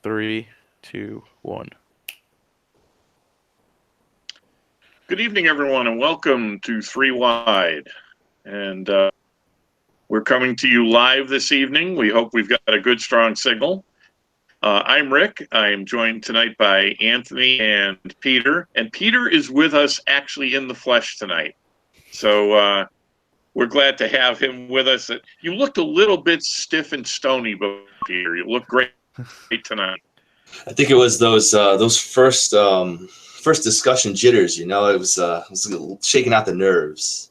Three, two, one. Good evening, everyone, and welcome to Three Wide. And we're coming to you live this evening. We hope we've got a good, strong signal. I'm Rick. I'm joined tonight by Anthony and Peter. And Peter is with us actually in the flesh tonight. So we're glad to have him with us. You looked a little bit stiff and stony, but Peter, you look great tonight. I think it was those first discussion jitters. It was shaking out the nerves.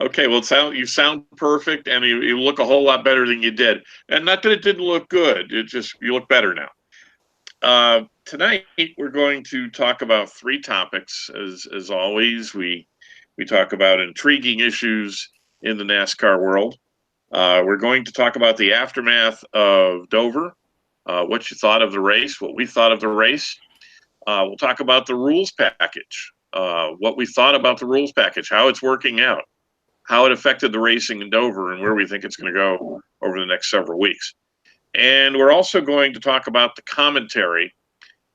Okay, well, you sound perfect, and you look a whole lot better than you did. And not that it didn't look good; it just you look better now. Tonight we're going to talk about three topics. As always, we talk about intriguing issues in the NASCAR world. We're going to talk about the aftermath of Dover, what you thought of the race, what we thought of the race. We'll talk about the rules package, what we thought about the rules package, how it's working out, how it affected the racing in Dover, and where we think it's going to go over the next several weeks. And we're also going to talk about the commentary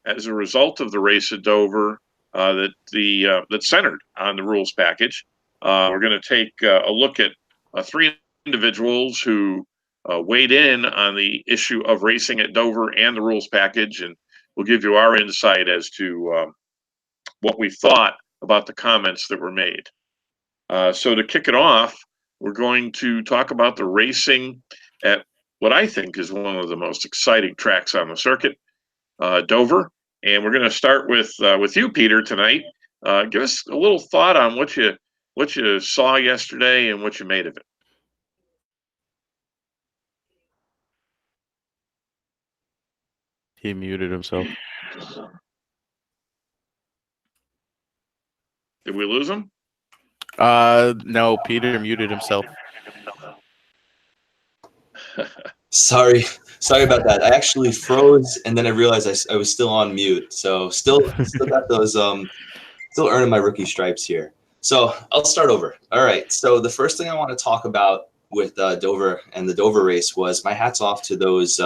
as a result of the race at Dover that's centered on the rules package. We're going to take a look at three individuals who weighed in on the issue of racing at Dover and the rules package, and we'll give you our insight as to what we thought about the comments that were made. So to kick it off, we're going to talk about the racing at what I think is one of the most exciting tracks on the circuit, Dover. And we're going to start with you, Peter, tonight. Give us a little thought on what you saw yesterday and what you made of it. He muted himself. Did we lose him? No, Peter muted himself. Sorry about that. I actually froze, and then I realized I was still on mute. So still got those still earning my rookie stripes here. So I'll start over. All right. So the first thing I want to talk about with Dover and the Dover race was my hats off to those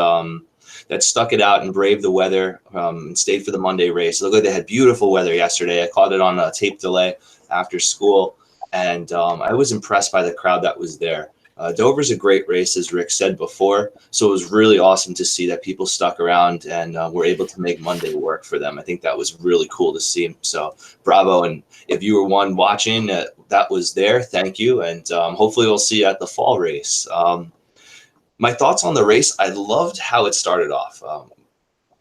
that stuck it out and braved the weather and stayed for the Monday race. It looked like they had beautiful weather yesterday. I caught it on a tape delay after school, and I was impressed by the crowd that was there. Dover's a great race, as Rick said before, so it was really awesome to see that people stuck around and were able to make Monday work for them. I think that was really cool to see. So bravo, and if you were one watching that was there, thank you, and hopefully we'll see you at the fall race. My thoughts on the race, I loved how it started off.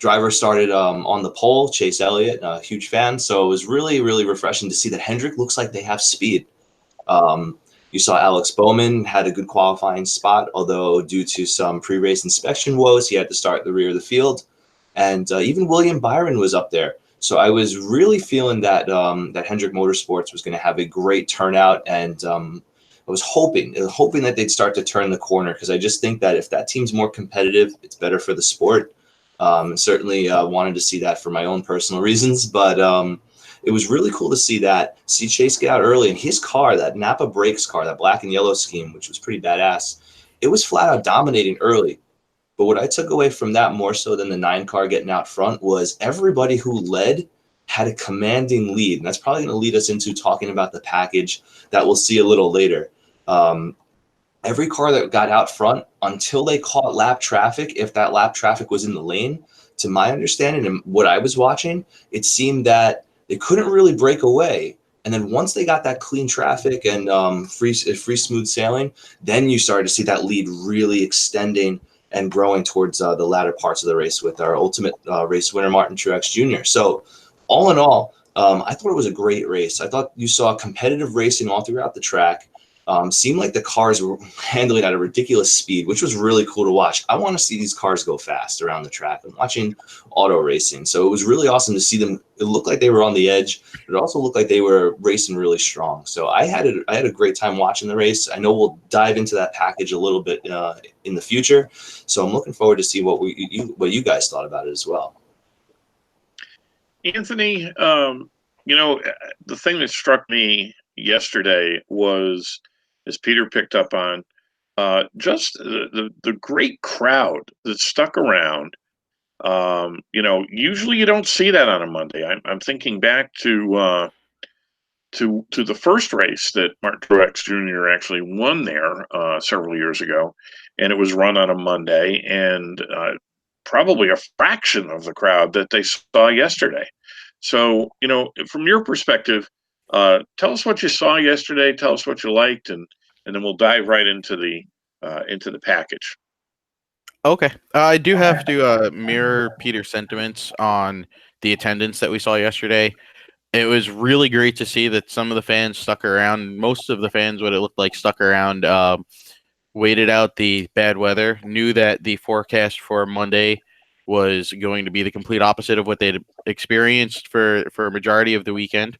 Driver started on the pole, Chase Elliott, a huge fan, so it was really, really refreshing to see that Hendrick looks like they have speed. You saw Alex Bowman had a good qualifying spot, although due to some pre-race inspection woes, he had to start at the rear of the field. And even William Byron was up there. So I was really feeling that that Hendrick Motorsports was going to have a great turnout, and I was hoping that they'd start to turn the corner, because I just think that if that team's more competitive, it's better for the sport. Certainly wanted to see that for my own personal reasons, but it was really cool to see Chase get out early, and his car, that Napa Brakes car, that black and yellow scheme, which was pretty badass, it was flat out dominating early. But what I took away from that more so than the 9 car getting out front was everybody who led had a commanding lead. And that's probably going to lead us into talking about the package that we'll see a little later. Every car that got out front, until they caught lap traffic, if that lap traffic was in the lane, to my understanding and what I was watching, it seemed that they couldn't really break away. And then once they got that clean traffic and free smooth sailing, then you started to see that lead really extending and growing towards the latter parts of the race with our ultimate race winner, Martin Truex Jr. So all in all, I thought it was a great race. I thought you saw competitive racing all throughout the track. Seemed like the cars were handling at a ridiculous speed, which was really cool to watch. I want to see these cars go fast around the track. I'm watching auto racing, so it was really awesome to see them. It looked like they were on the edge, but it also looked like they were racing really strong. So I had a great time watching the race. I know we'll dive into that package a little bit in the future, so I'm looking forward to see what you guys thought about it as well. Anthony, the thing that struck me yesterday was, as Peter picked up on, just the great crowd that stuck around Usually you don't see that on a Monday. I'm thinking back to the first race that Martin Truex Jr. actually won there several years ago, and it was run on a Monday, and probably a fraction of the crowd that they saw yesterday. So, from your perspective, tell us what you saw yesterday. Tell us what you liked, and then we'll dive right into the package. Okay. I do have to mirror Peter's sentiments on the attendance that we saw yesterday. It was really great to see that some of the fans stuck around. Most of the fans, what it looked like, stuck around, waited out the bad weather, knew that the forecast for Monday was going to be the complete opposite of what they'd experienced for a majority of the weekend.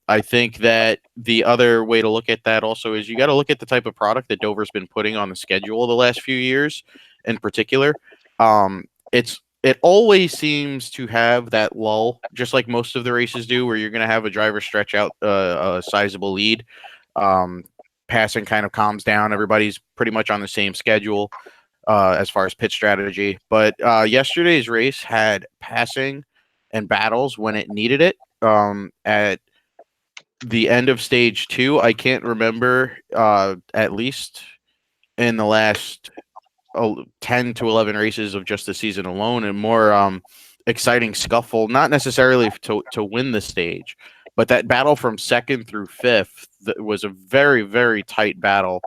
I think that the other way to look at that also is you got to look at the type of product that Dover's been putting on the schedule the last few years in particular. It always seems to have that lull, just like most of the races do, where you're going to have a driver stretch out a sizable lead. Passing kind of calms down. Everybody's pretty much on the same schedule as far as pit strategy. But yesterday's race had passing and battles when it needed it. At the end of stage 2, I can't remember, at least in the last 10 to 11 races of just the season alone, and more exciting scuffle, not necessarily to win the stage, but that battle from 2nd through 5th was a very, very tight battle.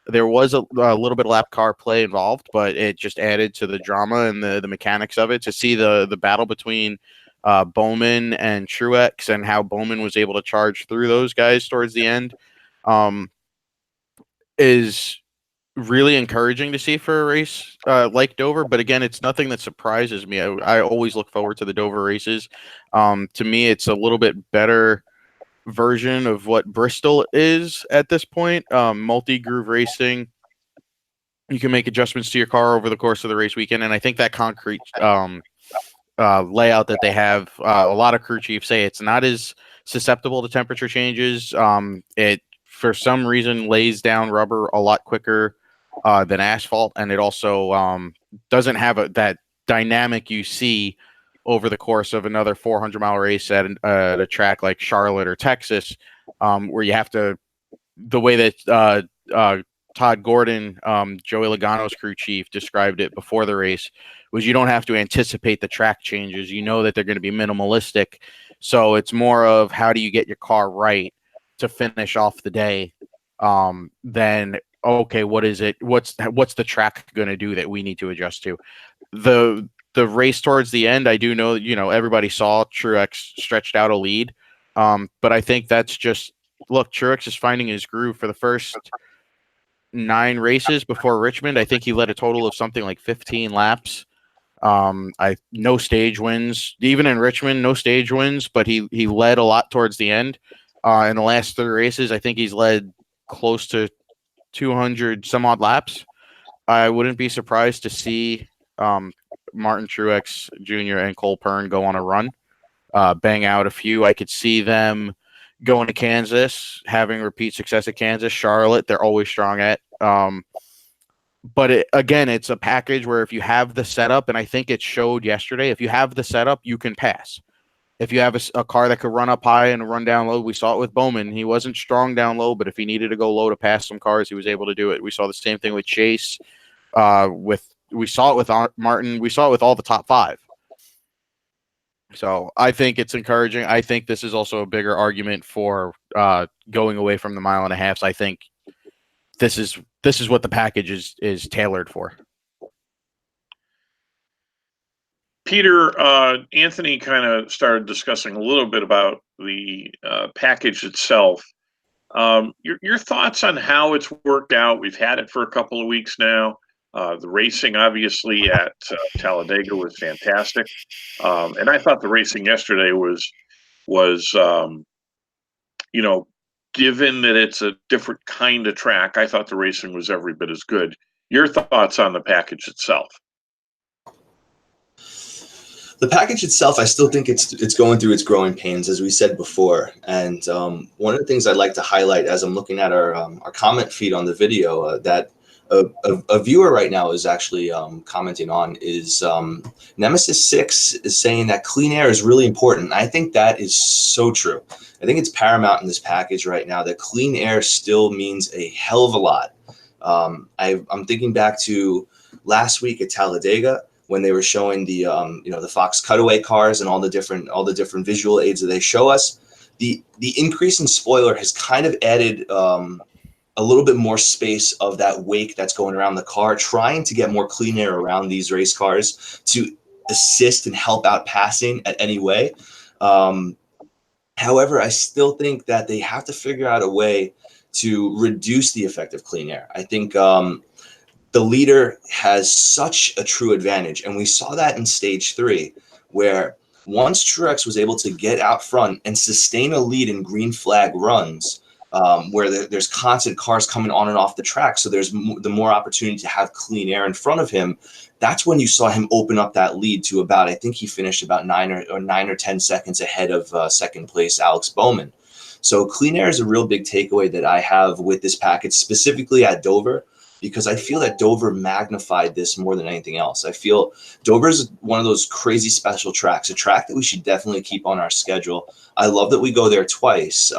There was a little bit of lap car play involved, but it just added to the drama and the mechanics of it. To see the battle between Bowman and Truex and how Bowman was able to charge through those guys towards the end is really encouraging to see for a race like Dover. But again, it's nothing that surprises me. I always look forward to the Dover races. To me, it's a little bit better version of what Bristol is at this point. Multi-groove racing, you can make adjustments to your car over the course of the race weekend, and I think that concrete layout that they have, a lot of crew chiefs say it's not as susceptible to temperature changes. It, for some reason, lays down rubber a lot quicker than asphalt, and it also doesn't have that dynamic you see over the course of another 400-mile race at a track like Charlotte or Texas, where you have to, the way that Todd Gordon, Joey Logano's crew chief, described it before the race, was you don't have to anticipate the track changes. You know that they're going to be minimalistic. So it's more of how do you get your car right to finish off the day than, okay, what is it? What's the track going to do that we need to adjust to? The race towards the end, I do know, everybody saw Truex stretched out a lead. But I think that's just, look, Truex is finding his groove. For the first 9 races before Richmond, I think he led a total of something like 15 laps. No stage wins, even in Richmond, no stage wins, but he led a lot towards the end. In the last 3 races, I think he's led close to 200 some odd laps. I wouldn't be surprised to see Martin Truex Jr. and Cole Pearn go on a run, bang out a few. I could see them going to Kansas, having repeat success at Kansas. Charlotte, they're always strong at. But again, it's a package where if you have the setup, and I think it showed yesterday, if you have the setup, you can pass. If you have a car that could run up high and run down low, we saw it with Bowman. He wasn't strong down low, but if he needed to go low to pass some cars, he was able to do it. We saw the same thing with Chase. We saw it with Martin. We saw it with all the top 5. So I think it's encouraging. I think this is also a bigger argument for going away from the 1.5 miles. I think this is what the package is tailored for. Peter, Anthony kind of started discussing a little bit about the package itself. Your thoughts on how it's worked out? We've had it for a couple of weeks now. The racing, obviously, at Talladega was fantastic, and I thought the racing yesterday was given that it's a different kind of track, I thought the racing was every bit as good. Your thoughts on the package itself? The package itself, I still think it's going through its growing pains, as we said before. And one of the things I'd like to highlight as I'm looking at our comment feed on the video, that a viewer right now is actually commenting on is Nemesis 6 is saying that clean air is really important. I think that is so true. I think it's paramount in this package right now that clean air still means a hell of a lot. I'm thinking back to last week at Talladega when they were showing the the Fox cutaway cars and all the different visual aids that they show us. The increase in spoiler has kind of added a little bit more space of that wake that's going around the car, trying to get more clean air around these race cars to assist and help out passing at any way. However, I still think that they have to figure out a way to reduce the effect of clean air. I think the leader has such a true advantage, and we saw that in stage 3, where once Truex was able to get out front and sustain a lead in green flag runs, where there's constant cars coming on and off the track, so there's the more opportunity to have clean air in front of him. That's when you saw him open up that lead to about, I think he finished about 9 or 10 seconds ahead of second place Alex Bowman. So clean air is a real big takeaway that I have with this package, specifically at Dover, because I feel that Dover magnified this more than anything else. I feel Dover is one of those crazy special tracks, a track that we should definitely keep on our schedule. I love that we go there twice.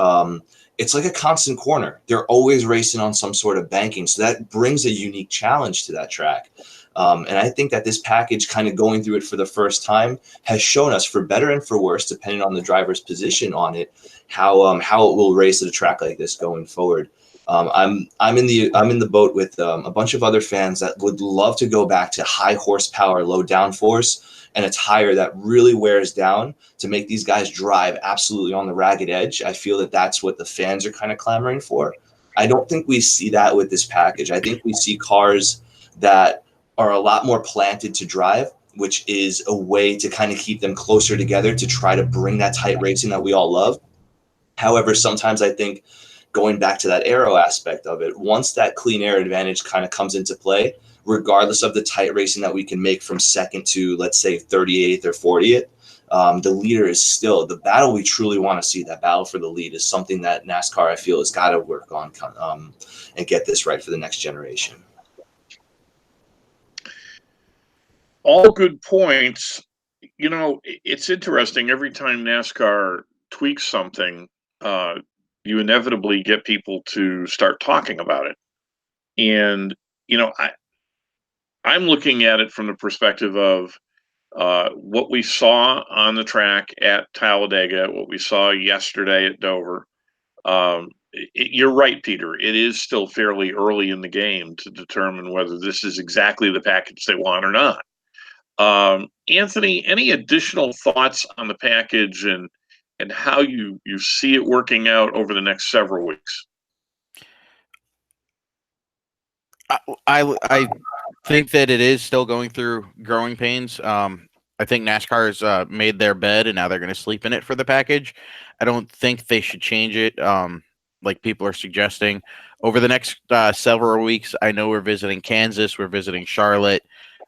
It's like a constant corner. They're always racing on some sort of banking. So that brings a unique challenge to that track. And I think that this package, kind of going through it for the first time, has shown us, for better and for worse, depending on the driver's position on it, how it will race at a track like this going forward. I'm in the boat with a bunch of other fans that would love to go back to high horsepower, low downforce, and a tire that really wears down to make these guys drive absolutely on the ragged edge. I feel that that's what the fans are kind of clamoring for. I don't think we see that with this package. I think we see cars that are a lot more planted to drive, which is a way to kind of keep them closer together to try to bring that tight racing that we all love. However, sometimes I think going back to that aero aspect of it, once that clean air advantage kind of comes into play, regardless of the tight racing that we can make from second to, let's say, 38th or 40th, the leader is still the battle we truly want to see. That battle for the lead is something that NASCAR, I feel, has got to work on and get this right for the next generation. All good points. You know, it's interesting. Every time NASCAR tweaks something, you inevitably get people to start talking about it. And, you know, I'm looking at it from the perspective of what we saw on the track at Talladega, what we saw yesterday at Dover. You're right, Peter. It is still fairly early in the game to determine whether this is exactly the package they want or not. Anthony, any additional thoughts on the package and how you see it working out over the next several weeks? I think that it is still going through growing pains. I think NASCAR has made their bed and now they're going to sleep in it for the package. I don't think they should change it like people are suggesting. Over the next several weeks, I know we're visiting Kansas, we're visiting Charlotte.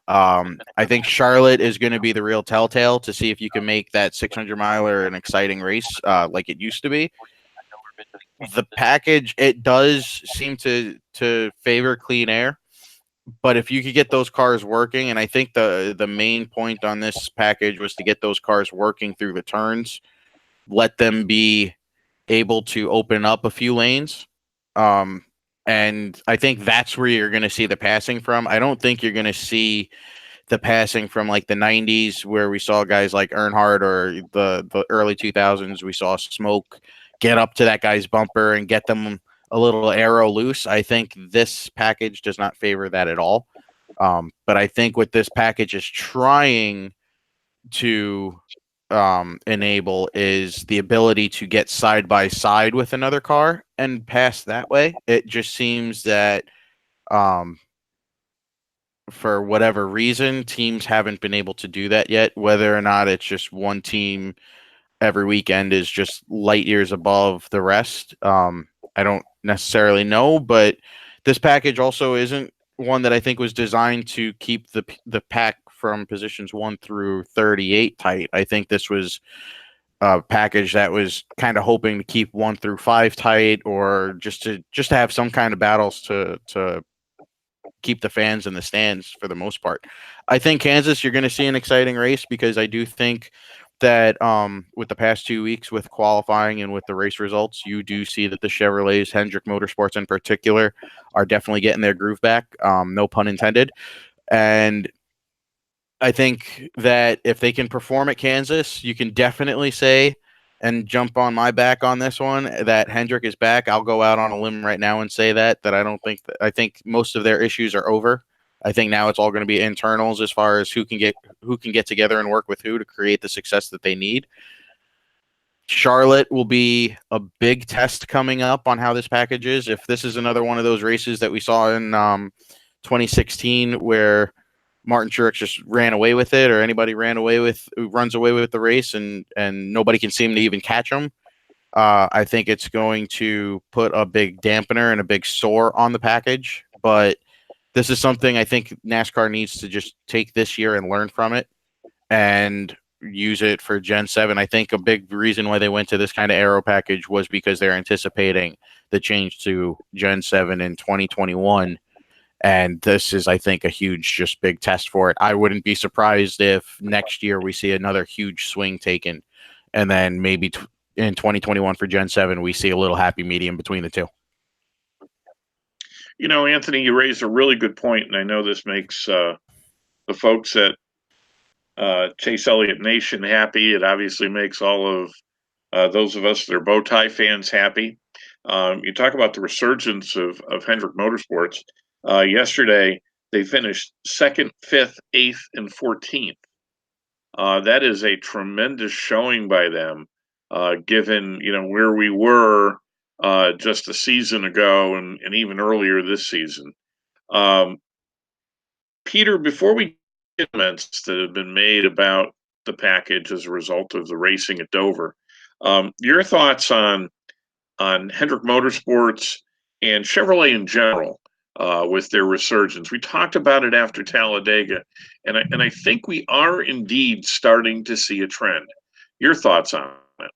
I think Charlotte is going to be the real telltale to see if you can make that 600-miler an exciting race like it used to be. The package, it does seem to favor clean air, but if you could get those cars working, and I think the main point on this package was to get those cars working through the turns, let them be able to open up a few lanes. And I think that's where you're going to see the passing from. I don't think you're going to see the passing from like the 90s where we saw guys like Earnhardt, or the early 2000s, we saw Smoke get up to that guy's bumper and get them a little aero loose. I think this package does not favor that at all. But I think what this package is trying to enable is the ability to get side by side with another car and pass that way. It just seems that for whatever reason, teams haven't been able to do that yet. Whether or not it's just one team every weekend is just light years above the rest, I don't necessarily know. But this package also isn't one that I think was designed to keep the pack from positions 1 through 38 tight. I think this was a package that was kind of hoping to keep 1 through 5 tight, or just to have some kind of battles to keep the fans in the stands for the most part. I think Kansas, you're going to see an exciting race because I do think that with the past 2 weeks with qualifying and with the race results, you do see that the Chevrolets, Hendrick Motorsports in particular, are definitely getting their groove back. No pun intended. And I think that if they can perform at Kansas, you can definitely say and jump on my back on this one that Hendrick is back. I'll go out on a limb right now and say that I don't think that, I think most of their issues are over. I think now it's all going to be internals as far as who can get together and work with who to create the success that they need. Charlotte will be a big test coming up on how this package is. If this is another one of those races that we saw in 2016 where Martin Truex just ran away with it, or anybody runs away with the race and nobody can seem to even catch them, I think it's going to put a big dampener and a big sore on the package. But this is something I think NASCAR needs to just take this year and learn from it and use it for Gen 7. I think a big reason why they went to this kind of aero package was because they're anticipating the change to Gen 7 in 2021. And this is, I think, a huge, just big test for it. I wouldn't be surprised if next year we see another huge swing taken. And then maybe in 2021 for Gen 7, we see a little happy medium between the two. You know, Anthony, you raised a really good point, and I know this makes the folks at Chase Elliott Nation happy. It obviously makes all of those of us that are bow tie fans happy. You talk about the resurgence of Hendrick Motorsports. Yesterday, they finished 2nd, 5th, 8th, and 14th. That is a tremendous showing by them, given where we were just a season ago and even earlier this season. Peter, before we get comments that have been made about the package as a result of the racing at Dover, your thoughts on Hendrick Motorsports and Chevrolet in general with their resurgence? We talked about it after Talladega, and I think we are indeed starting to see a trend. Your thoughts on it?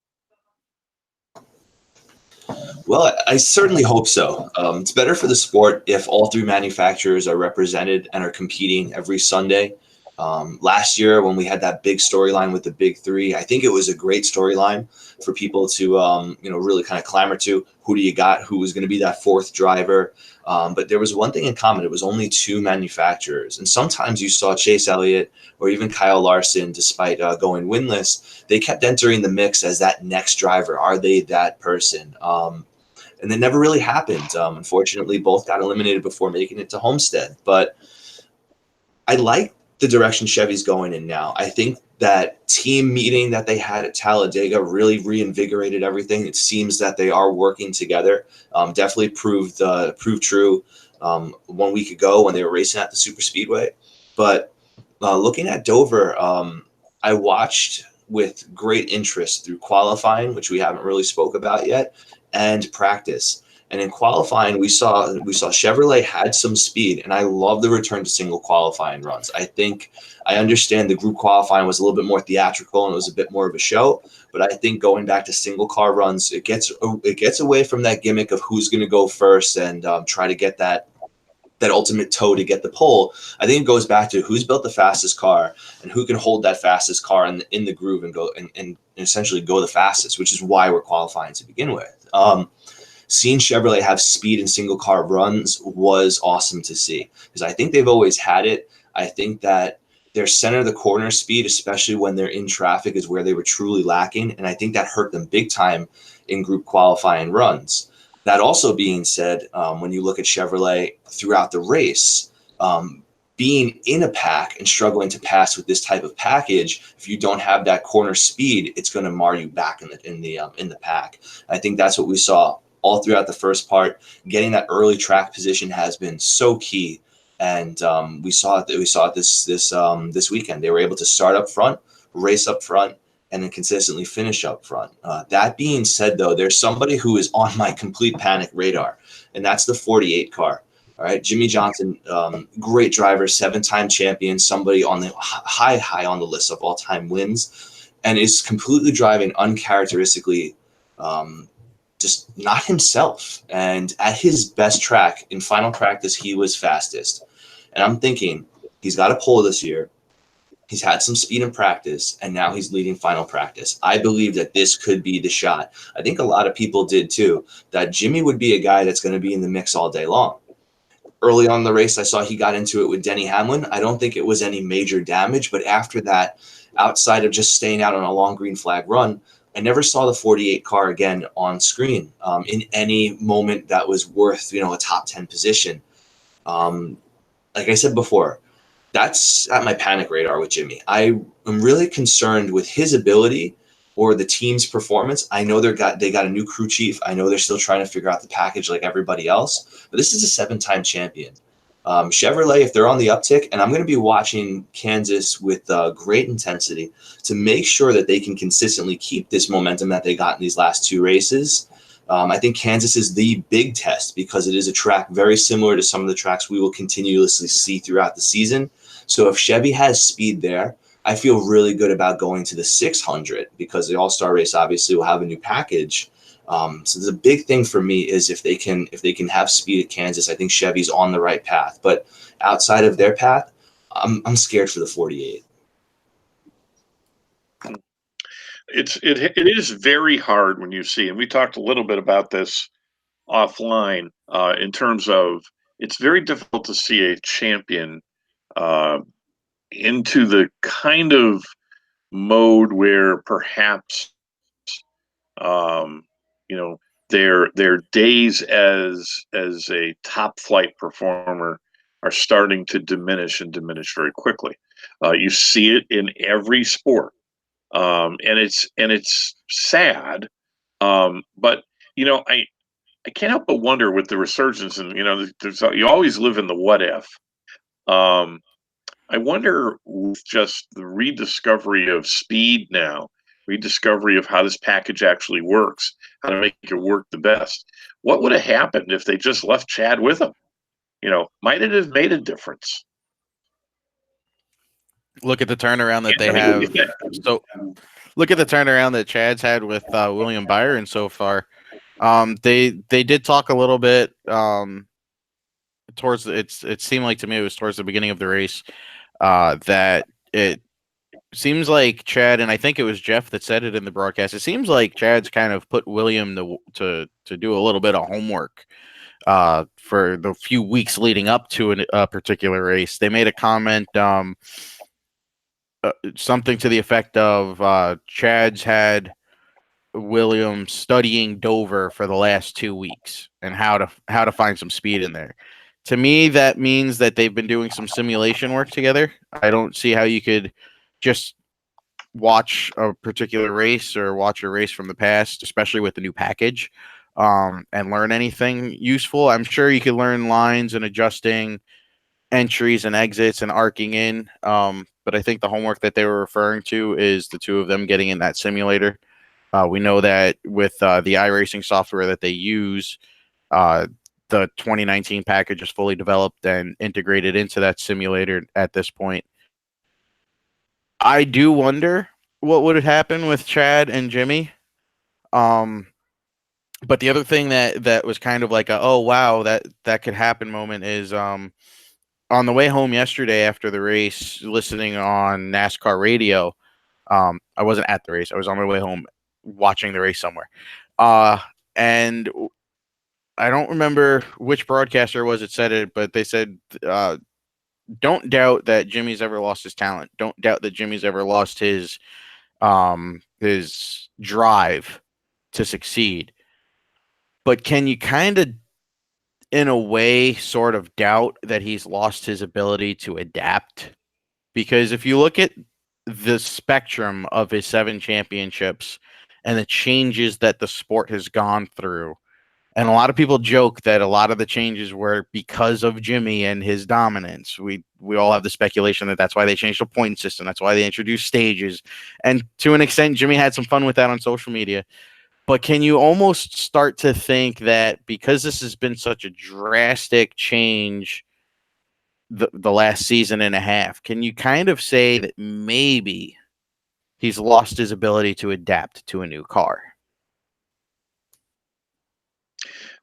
Well, I certainly hope so. It's better for the sport if all three manufacturers are represented and are competing every Sunday. Last year, when we had that big storyline with the big three, I think it was a great storyline for people to, really kind of clamor to. Who do you got? Who was going to be that fourth driver? But there was one thing in common. It was only two manufacturers. And sometimes you saw Chase Elliott or even Kyle Larson, despite going winless, they kept entering the mix as that next driver. Are they that person? And it never really happened. Unfortunately, both got eliminated before making it to Homestead. But I like the direction Chevy's going in now. I think that team meeting that they had at Talladega really reinvigorated everything. It seems that they are working together. Definitely proved true 1 week ago when they were racing at the Super Speedway. But looking at Dover, I watched with great interest through qualifying, which we haven't really spoke about yet, and practice. And in qualifying, we saw Chevrolet had some speed, and I love the return to single qualifying runs. I understand the group qualifying was a little bit more theatrical and it was a bit more of a show, but I think going back to single car runs, it gets away from that gimmick of who's going to go first and try to get that ultimate toe to get the pole. I think it goes back to who's built the fastest car and who can hold that fastest car in the groove and go and essentially go the fastest, which is why we're qualifying to begin with. Seeing Chevrolet have speed in single car runs was awesome to see because I think they've always had it. I think that their center of the corner speed, especially when they're in traffic, is where they were truly lacking. And I think that hurt them big time in group qualifying runs. That also being said, when you look at Chevrolet throughout the race, being in a pack and struggling to pass with this type of package, if you don't have that corner speed, it's going to mar you back in the pack. I think that's what we saw all throughout the first part. Getting that early track position has been so key, and we saw it this weekend. They were able to start up front, race up front, and then consistently finish up front. That being said, though, there's somebody who is on my complete panic radar, and that's the 48 car. All right, Jimmy Johnson, great driver, 7-time champion, somebody on the high on the list of all-time wins, and is completely driving uncharacteristically, just not himself. And at his best track in final practice, he was fastest. And I'm thinking he's got a pole this year. He's had some speed in practice, and now he's leading final practice. I believe that this could be the shot. I think a lot of people did too, that Jimmy would be a guy that's going to be in the mix all day long. Early on in the race, I saw he got into it with Denny Hamlin. I don't think it was any major damage, but after that, outside of just staying out on a long green flag run, I never saw the 48 car again on screen in any moment that was worth, a top 10 position. Like I said before, that's at my panic radar with Jimmy. I am really concerned with his ability or the team's performance. I know they got a new crew chief. I know they're still trying to figure out the package like everybody else, but this is a 7-time champion. Chevrolet, if they're on the uptick, and I'm going to be watching Kansas with great intensity to make sure that they can consistently keep this momentum that they got in these last 2 races. I think Kansas is the big test because it is a track very similar to some of the tracks we will continuously see throughout the season. So if Chevy has speed there, I feel really good about going to the 600 because the All-Star race obviously will have a new package. So the big thing for me is if they can have speed at Kansas, I think Chevy's on the right path. But outside of their path, I'm scared for the 48. It is very hard when you see, and we talked a little bit about this offline in terms of it's very difficult to see a champion into the kind of mode where perhaps their days as a top flight performer are starting to diminish very quickly. You see it in every sport, and it's sad. But I can't help but wonder with the resurgence, and you always live in the what if. I wonder with just the rediscovery of speed now, rediscovery of how this package actually works, how to make it work the best. What would have happened if they just left Chad with them? Might it have made a difference? Look at the turnaround that they have. So look at the turnaround that Chad's had with William Byron so far. They did talk a little bit towards it seemed like to me it was towards the beginning of the race that it seems like Chad, and I think it was Jeff that said it in the broadcast, it seems like Chad's kind of put William to do a little bit of homework for the few weeks leading up to a particular race. They made a comment something to the effect of Chad's had Williams studying Dover for the last 2 weeks and how to find some speed in there. To me, that means that they've been doing some simulation work together. I don't see how you could just watch a particular race or watch a race from the past, especially with the new package, and learn anything useful. I'm sure you could learn lines and adjusting entries and exits and arcing in. But I think the homework that they were referring to is the two of them getting in that simulator. We know that with the iRacing software that they use, the 2019 package is fully developed and integrated into that simulator at this point. I do wonder what would happen with Chad and Jimmy. But the other thing that was kind of like oh wow, that could happen moment is on the way home yesterday after the race, listening on NASCAR radio. I wasn't at the race. I was on my way home watching the race somewhere. And I don't remember which broadcaster it was that said it, but they said, don't doubt that Jimmy's ever lost his talent. Don't doubt that Jimmy's ever lost his drive to succeed. But can you kind of, in a way, sort of doubt that he's lost his ability to adapt? Because if you look at the spectrum of his 7 championships and the changes that the sport has gone through, and a lot of people joke that a lot of the changes were because of Jimmy and his dominance. We all have the speculation that that's why they changed the point system. That's why they introduced stages. And to an extent, Jimmy had some fun with that on social media. But can you almost start to think that because this has been such a drastic change the last season and a half, can you kind of say that maybe he's lost his ability to adapt to a new car?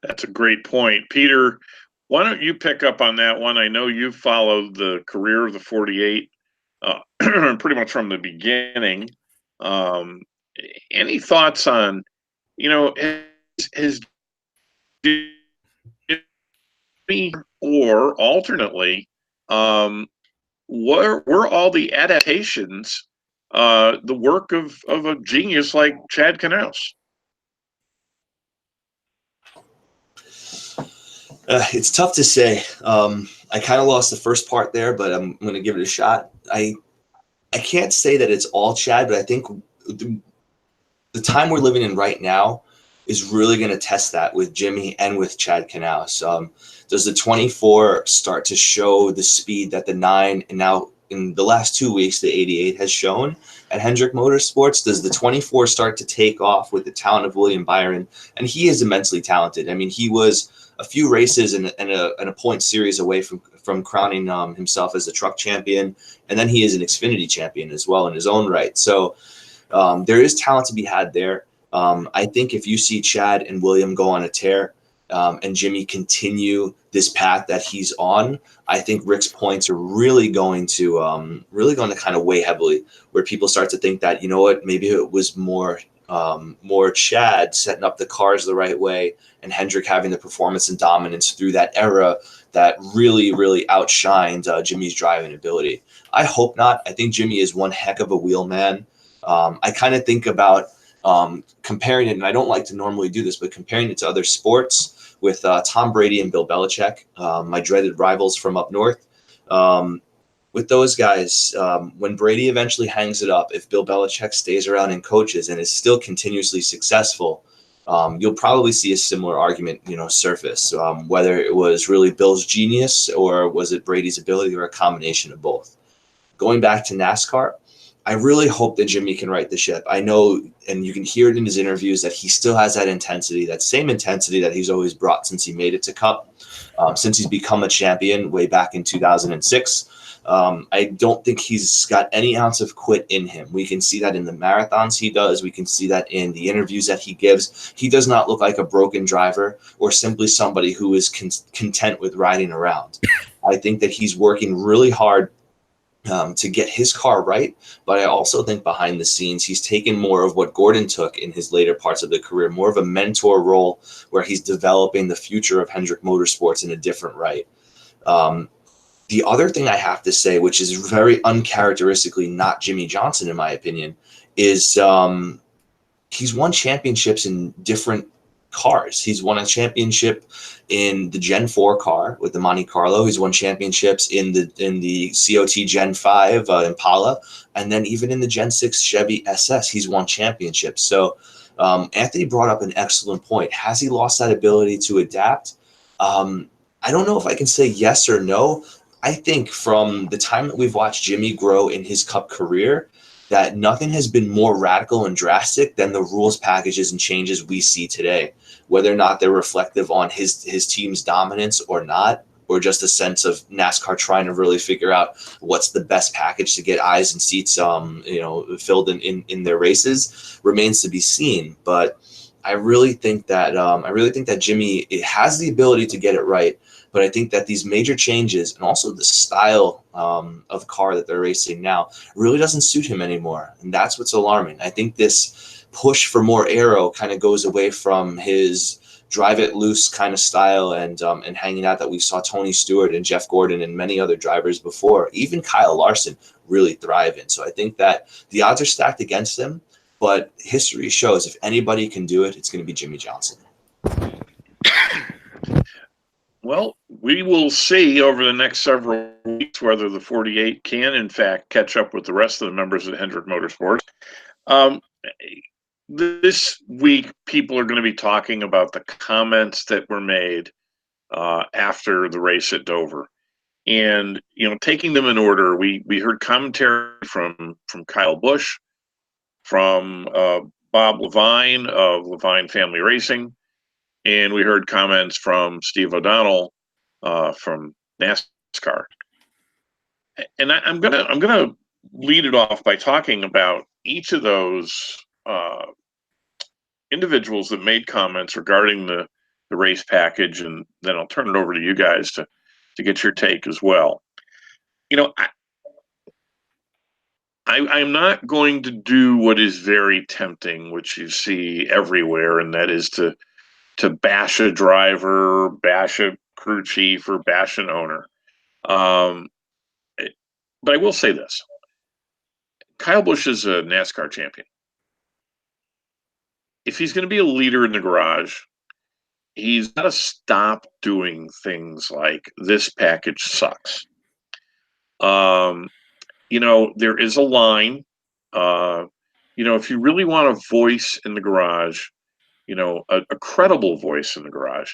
That's a great point. Peter, Why don't you pick up on that one? I know you've followed the career of the 48 pretty much from the beginning. Um, any thoughts on, his or alternately, were all the adaptations the work of a genius like Chad Knaus? It's tough to say. I kind of lost the first part there, but I'm going to give it a shot. I can't say that it's all Chad, but I think the time we're living in right now is really going to test that with Jimmy and with Chad Knaus. Does the 24 start to show the speed that the 9 and now in the last 2 weeks the 88 has shown at Hendrick Motorsports? Does the 24 start to take off with the talent of William Byron? And he is immensely talented. I mean, he was a few races and a point series away from crowning himself as a truck champion, and then he is an Xfinity champion as well in his own right. So there is talent to be had there. I think if you see Chad and William go on a tear and Jimmy continue this path that he's on, I think Rick's points are really going to kind of weigh heavily, where people start to think that, you know what, maybe it was more Chad setting up the cars the right way and Hendrick having the performance and dominance through that era that really, really outshined Jimmy's driving ability. I hope not. I think Jimmy is one heck of a wheel man. I kind of think about comparing it, and I don't like to normally do this, but comparing it to other sports with Tom Brady and Bill Belichick, my dreaded rivals from up north. With those guys, when Brady eventually hangs it up, if Bill Belichick stays around and coaches and is still continuously successful, you'll probably see a similar argument, surface, whether it was really Bill's genius or was it Brady's ability or a combination of both. Going back to NASCAR, I really hope that Jimmy can right the ship. I know, and you can hear it in his interviews, that he still has that intensity, that same intensity that he's always brought since he made it to Cup, since he's become a champion way back in 2006. I don't think he's got any ounce of quit in him. We can see that in the marathons he does. We can see that in the interviews that he gives. He does not look like a broken driver or simply somebody who is content with riding around. I think that he's working really hard to get his car right, but I also think behind the scenes he's taken more of what Gordon took in his later parts of the career, more of a mentor role where he's developing the future of Hendrick Motorsports in a different right. The other thing I have to say, which is very uncharacteristically not Jimmy Johnson in my opinion, is he's won championships in different cars. He's won a championship in the Gen 4 car with the Monte Carlo. He's won championships in the COT Gen 5 Impala, and then even in the Gen 6 Chevy SS, he's won championships. So Anthony brought up an excellent point. Has he lost that ability to adapt? I don't know if I can say yes or no. I think from the time that we've watched Jimmy grow in his Cup career, that nothing has been more radical and drastic than the rules packages and changes we see today, whether or not they're reflective on his team's dominance or not, or just a sense of NASCAR trying to really figure out what's the best package to get eyes and seats, filled in their races, remains to be seen. But I really think that Jimmy has the ability to get it right. But I think that these major changes and also the style of car that they're racing now really doesn't suit him anymore. And that's what's alarming. I think this push for more aero kind of goes away from his drive it loose kind of style and hanging out that we saw Tony Stewart and Jeff Gordon and many other drivers before, even Kyle Larson, really thrive in. So I think that the odds are stacked against him, but history shows if anybody can do it, it's going to be Jimmy Johnson. Well, we will see over the next several weeks whether the 48 can, in fact, catch up with the rest of the members of Hendrick Motorsports. This week, people are going to be talking about the comments that were made after the race at Dover. And, taking them in order, we heard commentary from Kyle Busch, from Bob Levine of Levine Family Racing, and we heard comments from Steve O'Donnell from NASCAR. And I'm gonna lead it off by talking about each of those individuals that made comments regarding the race package, and then I'll turn it over to you guys to get your take as well. You know, I'm not going to do what is very tempting, which you see everywhere, and that is to bash a driver, bash a crew chief, or bash an owner. But I will say this: Kyle Busch is a NASCAR champion. If he's going to be a leader in the garage, he's got to stop doing things like this package sucks. You know, there is a line. You know, if you really want a voice in the garage, you know, a credible voice in the garage,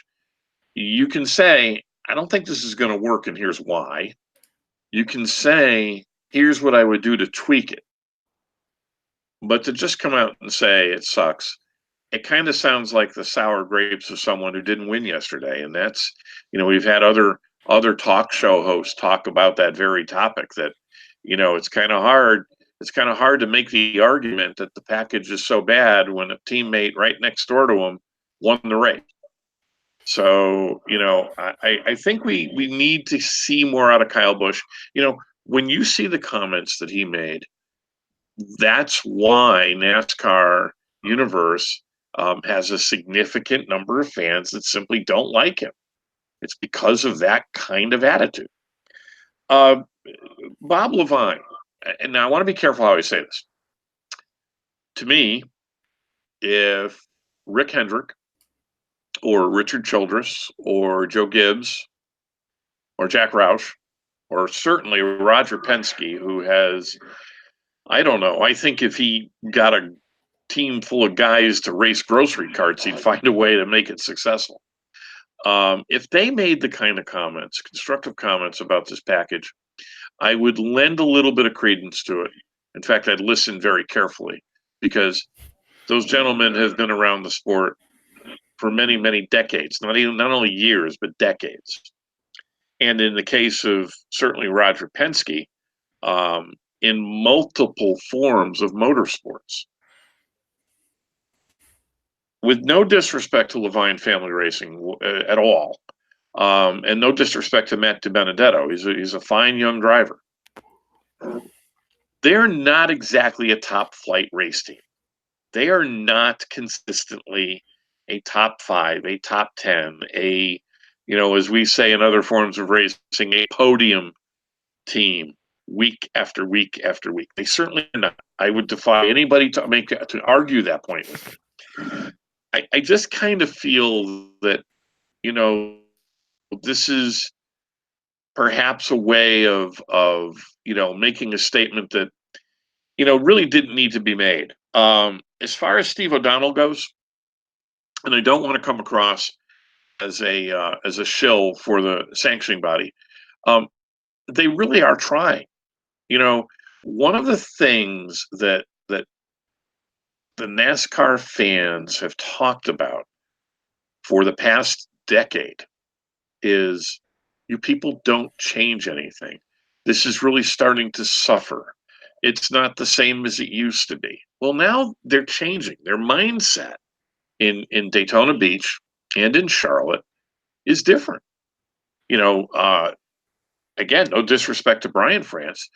you can say, I don't think this is going to work, and here's why. You can say, here's what I would do to tweak it. But to just come out and say it sucks, it kind of sounds like the sour grapes of someone who didn't win yesterday. And that's, you know, we've had other talk show hosts talk about that very topic, that, you know, it's kind of hard. It's kind of hard to make the argument that the package is so bad when a teammate right next door to him won the race. So, you know, I think we need to see more out of Kyle Busch. You know, when you see the comments that he made, that's why NASCAR universe has a significant number of fans that simply don't like him. It's because of that kind of attitude. Bob Leavine, and now I want to be careful how I say this. To me, if Rick Hendrick or Richard Childress or Joe Gibbs or Jack Roush, or certainly Roger Penske, who has, I don't know, I think if he got a team full of guys to race grocery carts, he'd find a way to make it successful. If they made the kind of comments, constructive comments about this package, I would lend a little bit of credence to it. In fact, I'd listen very carefully, because those gentlemen have been around the sport for many, many decades, not only years, but decades. And in the case of certainly Roger Penske, in multiple forms of motorsports. With no disrespect to Leavine Family Racing at all, and no disrespect to Matt DiBenedetto, he's a fine young driver. They're not exactly a top flight race team. They are not consistently a top 5, a top 10, a, you know, as we say in other forms of racing, a podium team week after week after week. They certainly are not. I would defy anybody to argue that point with me. I just kind of feel that, you know, this is perhaps a way of you know, making a statement that, you know, really didn't need to be made. As far as Steve O'Donnell goes, and I don't want to come across as a shill for the sanctioning body, they really are trying. You know, one of the things that the NASCAR fans have talked about for the past decade is, you people don't change anything. This is really starting to suffer. It's not the same as it used to be. Well, now they're changing. Their mindset in Daytona Beach and in Charlotte is different. You know, again, no disrespect to Brian France.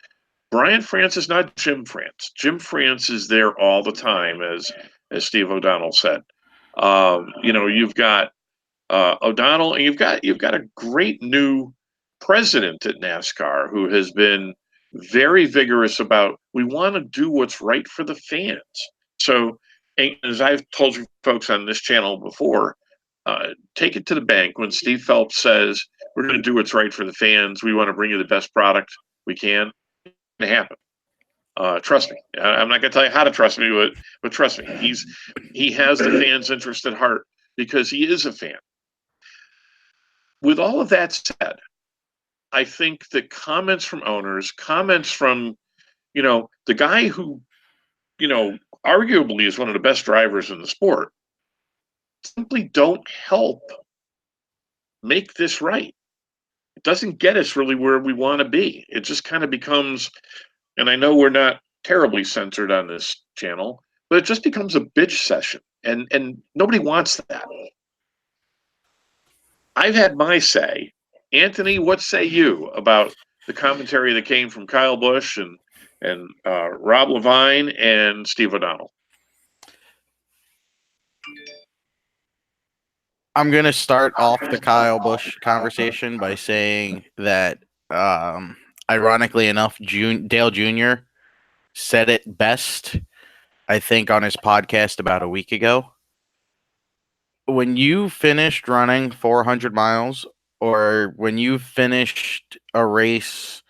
Brian France is not Jim France. Jim France is there all the time, as Steve O'Donnell said. You know, you've got O'Donnell, and you've got a great new president at NASCAR who has been very vigorous about, we want to do what's right for the fans. So, as I've told you folks on this channel before, take it to the bank when Steve Phelps says, we're going to do what's right for the fans, we want to bring you the best product we can. It's going to happen. Trust me. I'm not going to tell you how to trust me, but trust me. He has the fans' interest at heart, because he is a fan. With all of that said, I think that comments from owners, comments from, you know, the guy who, you know, arguably is one of the best drivers in the sport, simply don't help make this right. It doesn't get us really where we want to be. It just kind of becomes, and I know we're not terribly censored on this channel, but it just becomes a bitch session, and nobody wants that. I've had my say. Anthony, what say you about the commentary that came from Kyle Busch and Rob Levine and Steve O'Donnell? I'm going to start off the Kyle Busch conversation by saying that, ironically enough, Dale Jr. said it best, I think, on his podcast about a week ago. When you finished running 400 miles or when you finished a race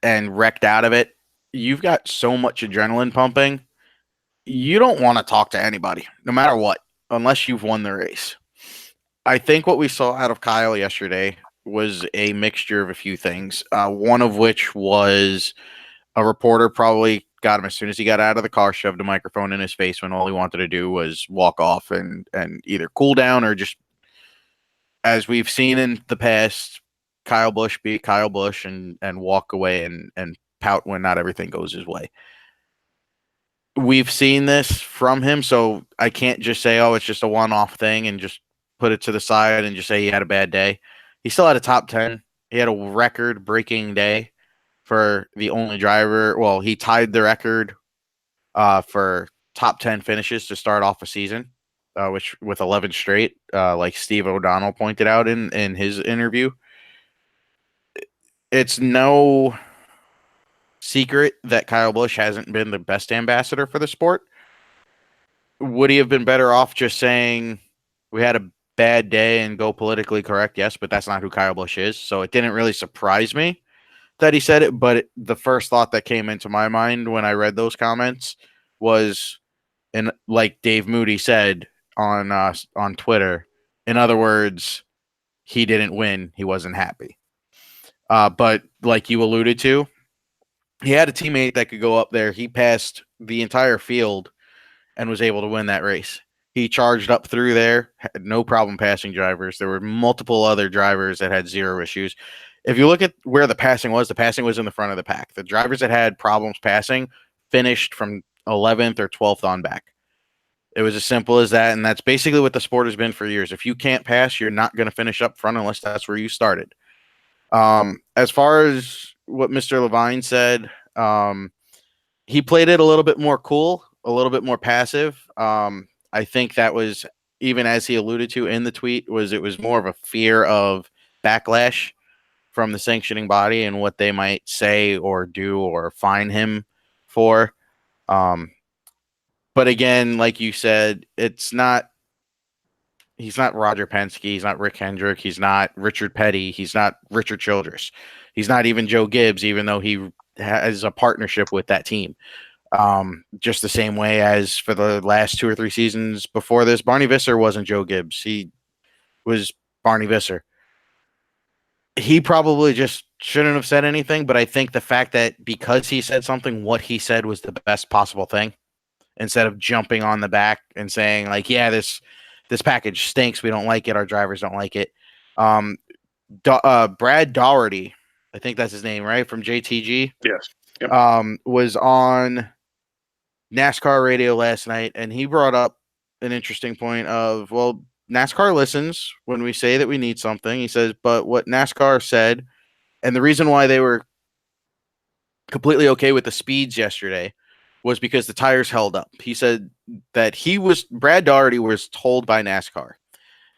and wrecked out of it, you've got so much adrenaline pumping. You don't want to talk to anybody, no matter what, unless you've won the race. I think what we saw out of Kyle yesterday was a mixture of a few things. One of which was a reporter probably got him as soon as he got out of the car, shoved a microphone in his face when all he wanted to do was walk off and either cool down or just, as we've seen in the past, Kyle Busch be Kyle Busch and walk away and pout when not everything goes his way. We've seen this from him, so I can't just say, oh, it's just a one-off thing and just put it to the side and just say he had a bad day. He still had a top 10. He had a record-breaking day for the only driver. Well, he tied the record for top 10 finishes to start off a season, which with 11 straight, like Steve O'Donnell pointed out in his interview. It's no secret that Kyle Busch hasn't been the best ambassador for the sport. Would he have been better off just saying we had a bad day and go politically correct? Yes, but that's not who Kyle Busch is. So it didn't really surprise me that he said it. But the first thought that came into my mind when I read those comments was, and like Dave Moody said on Twitter, in other words, he didn't win. He wasn't happy. But like you alluded to, he had a teammate that could go up there. He passed the entire field and was able to win that race. He charged up through there, had no problem passing drivers. There were multiple other drivers that had zero issues. If you look at where the passing was in the front of the pack. The drivers that had problems passing finished from 11th or 12th on back. It was as simple as that, and that's basically what the sport has been for years. If you can't pass, you're not going to finish up front unless that's where you started. As far as what Mr. Levine said, he played it a little bit more cool, a little bit more passive. I think that was, even as he alluded to in the tweet, it was more of a fear of backlash from the sanctioning body and what they might say or do or fine him for. But again, like you said, he's not Roger Penske. He's not Rick Hendrick. He's not Richard Petty. He's not Richard Childress. He's not even Joe Gibbs, even though he has a partnership with that team. Just the same way as for the last 2 or 3 seasons before this, Barney Visser wasn't Joe Gibbs. He was Barney Visser. He probably just shouldn't have said anything, but I think the fact that because he said something, what he said was the best possible thing, instead of jumping on the back and saying like, yeah, this package stinks. We don't like it. Our drivers don't like it. Brad Daugherty, I think that's his name, right? From JTG. Yes. Yep. Was on NASCAR radio last night, and he brought up an interesting point of, well, NASCAR listens when we say that we need something. He says, but what NASCAR said, and the reason why they were completely okay with the speeds yesterday was because the tires held up. He said that Brad Daugherty was told by NASCAR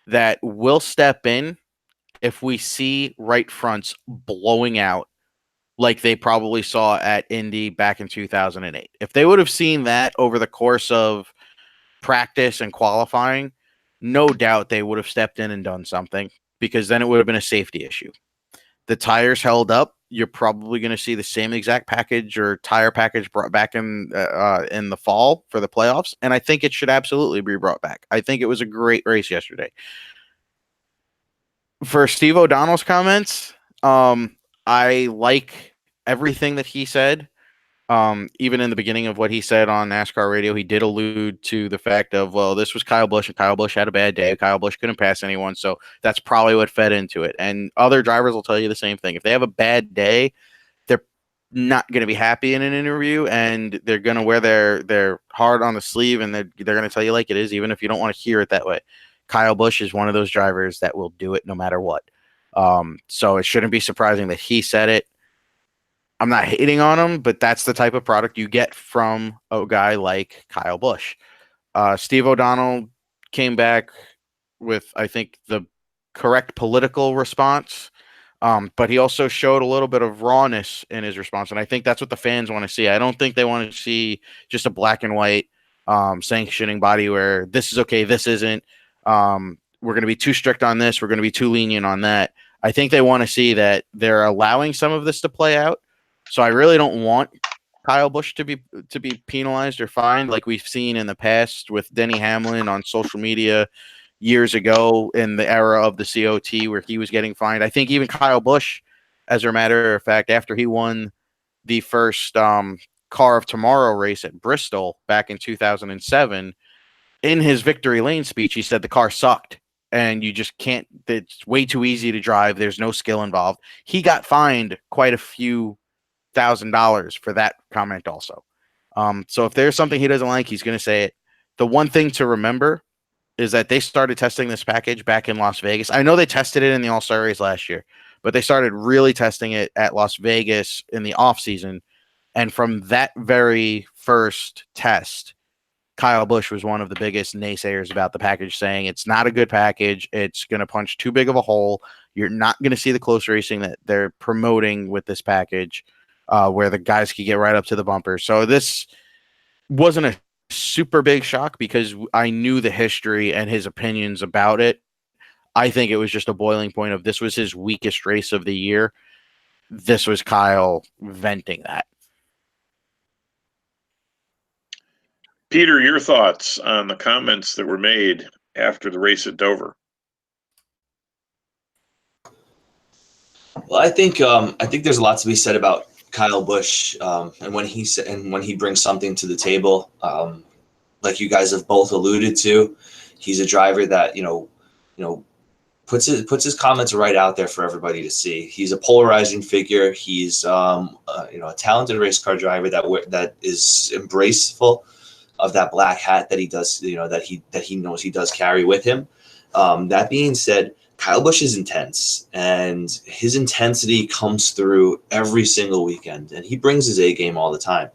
that we'll step in if we see right fronts blowing out like they probably saw at Indy back in 2008. If they would have seen that over the course of practice and qualifying, no doubt they would have stepped in and done something, because then it would have been a safety issue. The tires held up. You're probably going to see the same exact package or tire package brought back in the fall for the playoffs, and I think it should absolutely be brought back. I think it was a great race yesterday. For Steve O'Donnell's comments, I like everything that he said. Even in the beginning of what he said on NASCAR radio, he did allude to the fact of, well, this was Kyle Busch, and Kyle Busch had a bad day. Kyle Busch couldn't pass anyone, so that's probably what fed into it. And other drivers will tell you the same thing. If they have a bad day, they're not going to be happy in an interview, and they're going to wear their heart on the sleeve, and they're going to tell you like it is, even if you don't want to hear it that way. Kyle Busch is one of those drivers that will do it no matter what. So it shouldn't be surprising that he said it. I'm not hating on him, but that's the type of product you get from a guy like Kyle Busch. Steve O'Donnell came back with, I think, the correct political response, but he also showed a little bit of rawness in his response, and I think that's what the fans want to see. I don't think they want to see just a black and white sanctioning body where this is okay, this isn't. We're going to be too strict on this, we're going to be too lenient on that. I think they want to see that they're allowing some of this to play out. So I really don't want Kyle Busch to be penalized or fined like we've seen in the past with Denny Hamlin on social media years ago in the era of the COT where he was getting fined. I think even Kyle Busch, as a matter of fact, after he won the first Car of Tomorrow race at Bristol back in 2007, in his victory lane speech, he said the car sucked and you just can't, it's way too easy to drive. There's no skill involved. He got fined quite a few $1,000 for that comment also. So if there's something he doesn't like, he's going to say it. The one thing to remember is that they started testing this package back in Las Vegas. I know they tested it in the All-Star race last year, but they started really testing it at Las Vegas in the off season. And from that very first test, Kyle Busch was one of the biggest naysayers about the package, saying it's not a good package. It's going to punch too big of a hole. You're not going to see the close racing that they're promoting with this package, where the guys could get right up to the bumper. So this wasn't a super big shock because I knew the history and his opinions about it. I think it was just a boiling point of this was his weakest race of the year. This was Kyle venting that. Peter, your thoughts on the comments that were made after the race at Dover? Well, I think there's a lot to be said about Kyle Busch, and when he brings something to the table, like you guys have both alluded to, he's a driver that puts his comments right out there for everybody to see. He's a polarizing figure. He's a talented race car driver that is embraceful of that black hat that he does, that he knows he does carry with him. That being said, Kyle Busch is intense, and his intensity comes through every single weekend, and he brings his A game all the time.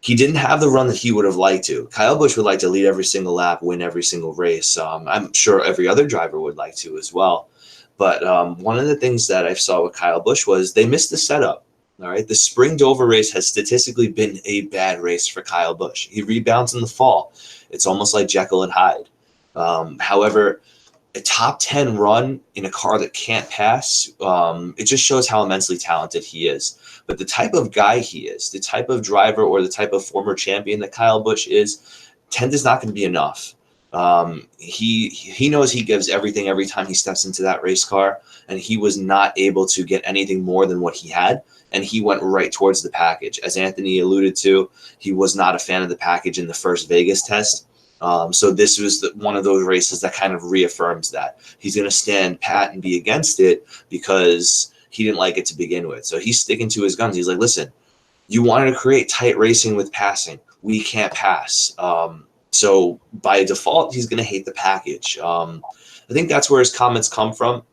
He didn't have the run that he would have liked to. Kyle Busch would like to lead every single lap, win every single race. I'm sure every other driver would like to as well. But one of the things that I saw with Kyle Busch was they missed the setup. All right, the spring Dover race has statistically been a bad race for Kyle Busch. He rebounds in the fall. It's almost like Jekyll and Hyde. However, a top 10 run in a car that can't pass, it just shows how immensely talented he is. But the type of guy he is, the type of driver or the type of former champion that Kyle Busch is, 10 is not going to be enough. He knows he gives everything every time he steps into that race car, and he was not able to get anything more than what he had, and he went right towards the package. As Anthony alluded to, he was not a fan of the package in the first Vegas test. So this was one of those races that kind of reaffirms that. He's going to stand pat and be against it because he didn't like it to begin with. So he's sticking to his guns. He's like, listen, you wanted to create tight racing with passing. We can't pass. So by default, he's going to hate the package. I think that's where his comments come from.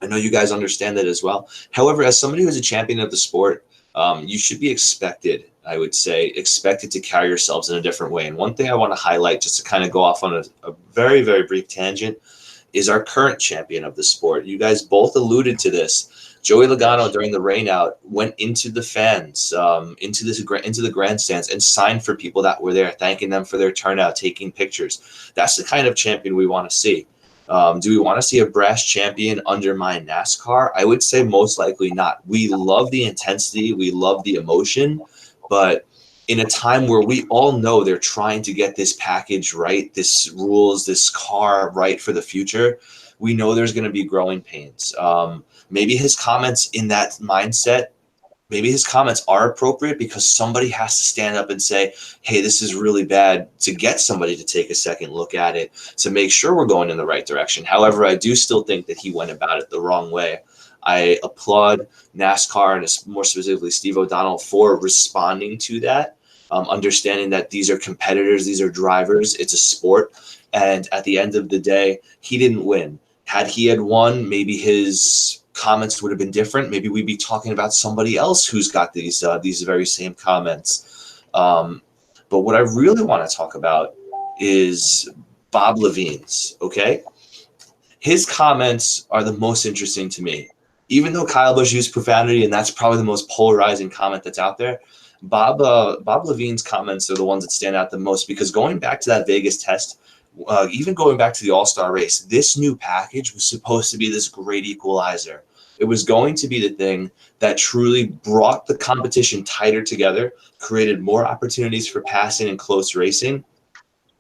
I know you guys understand that as well. However, as somebody who's a champion of the sport, you should be expected to carry yourselves in a different way. And one thing I want to highlight, just to kind of go off on a very, very brief tangent, is our current champion of the sport. You guys both alluded to this. Joey Logano, during the rainout, went into the fans, into the grandstands, and signed for people that were there, thanking them for their turnout, taking pictures. That's the kind of champion we want to see. Do we want to see a brass champion undermine NASCAR? I would say most likely not. We love the intensity. We love the emotion. But in a time where we all know they're trying to get this package right, this rules, this car right for the future, we know there's going to be growing pains. Maybe his comments in that mindset, maybe his comments are appropriate because somebody has to stand up and say, hey, this is really bad, to get somebody to take a second look at it, to make sure we're going in the right direction. However, I do still think that he went about it the wrong way. I applaud NASCAR and more specifically Steve O'Donnell for responding to that, understanding that these are competitors, these are drivers, it's a sport. And at the end of the day, he didn't win. Had he had won, maybe his comments would have been different. Maybe we'd be talking about somebody else who's got these very same comments. But what I really want to talk about is Bob Levine's, okay? His comments are the most interesting to me. Even though Kyle Busch used profanity, and that's probably the most polarizing comment that's out there, Bob Levine's comments are the ones that stand out the most, because going back to that Vegas test, even going back to the All-Star race, this new package was supposed to be this great equalizer. It was going to be the thing that truly brought the competition tighter together, created more opportunities for passing and close racing,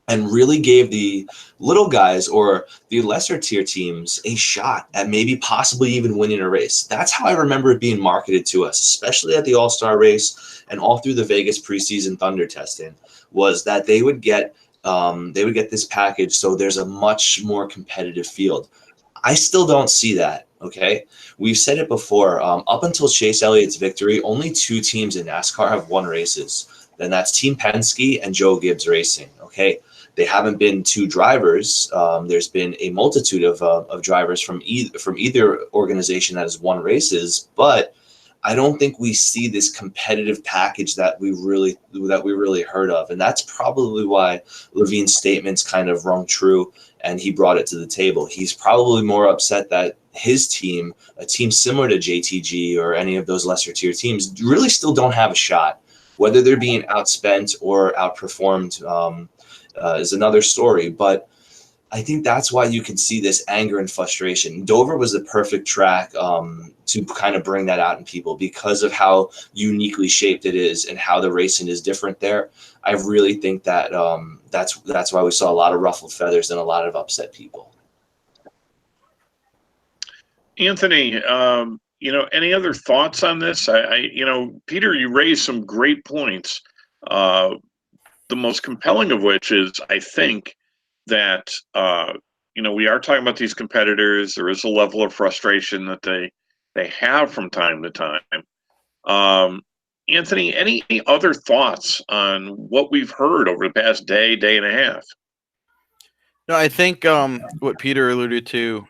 and really gave the little guys or the lesser tier teams a shot at maybe possibly even winning a race. That's how I remember it being marketed to us, especially at the All-Star race and all through the Vegas preseason Thunder testing, was that they would get this package so there's a much more competitive field. I still don't see that, okay? We've said it before. Up until Chase Elliott's victory, only 2 teams in NASCAR have won races. And that's Team Penske and Joe Gibbs Racing, okay? They haven't been 2 drivers. There's been a multitude of drivers from either organization that has won races, but I don't think we see this competitive package that we really heard of, and that's probably why Levine's statements kind of rung true, and he brought it to the table. He's probably more upset that his team, a team similar to JTG or any of those lesser tier teams, really still don't have a shot. Whether they're being outspent or outperformed is another story, but I think that's why you can see this anger and frustration. Dover was the perfect track to kind of bring that out in people because of how uniquely shaped it is and how the racing is different there. I really think that that's why we saw a lot of ruffled feathers and a lot of upset people. Anthony, any other thoughts on this? Peter, you raised some great points. The most compelling of which is, I think, that we are talking about these competitors. There is a level of frustration that they have from time to time. Anthony, any other thoughts on what we've heard over the past day and a half? No, I think what Peter alluded to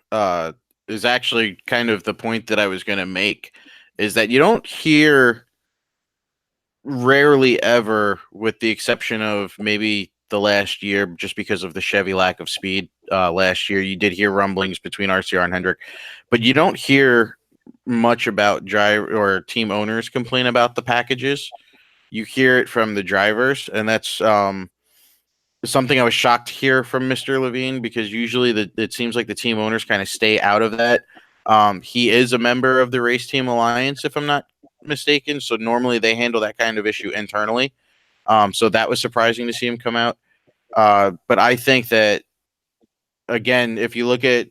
is actually kind of the point that I was going to make, is that you don't hear rarely ever, with the exception of maybe the last year, just because of the Chevy lack of speed. Last year, you did hear rumblings between RCR and Hendrick, but you don't hear much about driver or team owners complain about the packages. You hear it from the drivers, and that's something I was shocked to hear from Mr. Levine, because usually it seems like the team owners kind of stay out of that. He is a member of the Race Team Alliance, if I'm not mistaken, so normally they handle that kind of issue internally. So that was surprising to see him come out. But I think that, again, if you look at,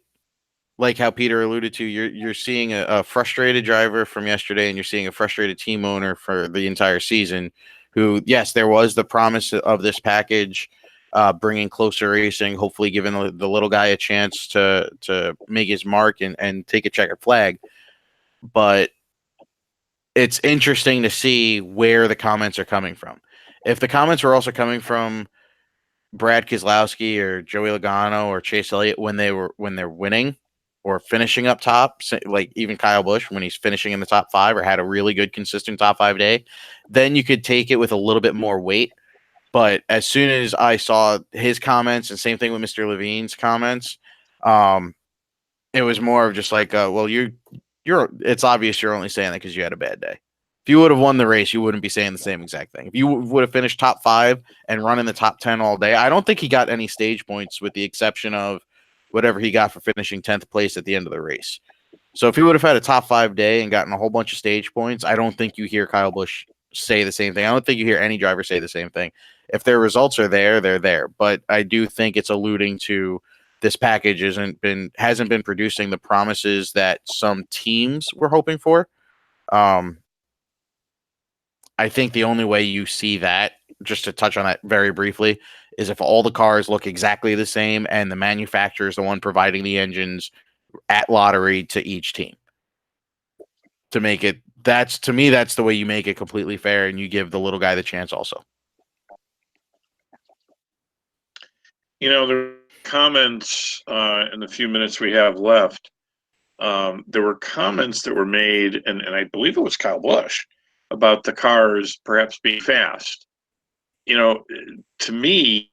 like how Peter alluded to, you're seeing a frustrated driver from yesterday, and you're seeing a frustrated team owner for the entire season, who, yes, there was the promise of this package, bringing closer racing, hopefully giving the little guy a chance to make his mark and take a checkered flag. But it's interesting to see where the comments are coming from. If the comments are also coming from Brad Keselowski or Joey Logano or Chase Elliott when they're winning or finishing up top, like even Kyle Busch when he's finishing in the top 5 or had a really good consistent top 5 day, then you could take it with a little bit more weight. But as soon as I saw his comments, and same thing with Mr. Levine's comments, it was more of just like, well, it's obvious you're only saying that because you had a bad day. If you would have won the race, you wouldn't be saying the same exact thing. If you would have finished top 5 and run in the top 10 all day, I don't think he got any stage points, with the exception of whatever he got for finishing 10th place at the end of the race. So if he would have had a top 5 day and gotten a whole bunch of stage points, I don't think you hear Kyle Busch say the same thing. I don't think you hear any driver say the same thing. If their results are there, they're there. But I do think it's alluding to this package hasn't been producing the promises that some teams were hoping for. I think the only way you see that, just to touch on that very briefly, is if all the cars look exactly the same and the manufacturer is the one providing the engines at lottery to each team. To make it, to me, that's the way you make it completely fair, and you give the little guy the chance also. There comments in the few minutes we have left. There were comments that were made, and I believe it was Kyle Busch, about the cars perhaps being fast. You know, to me,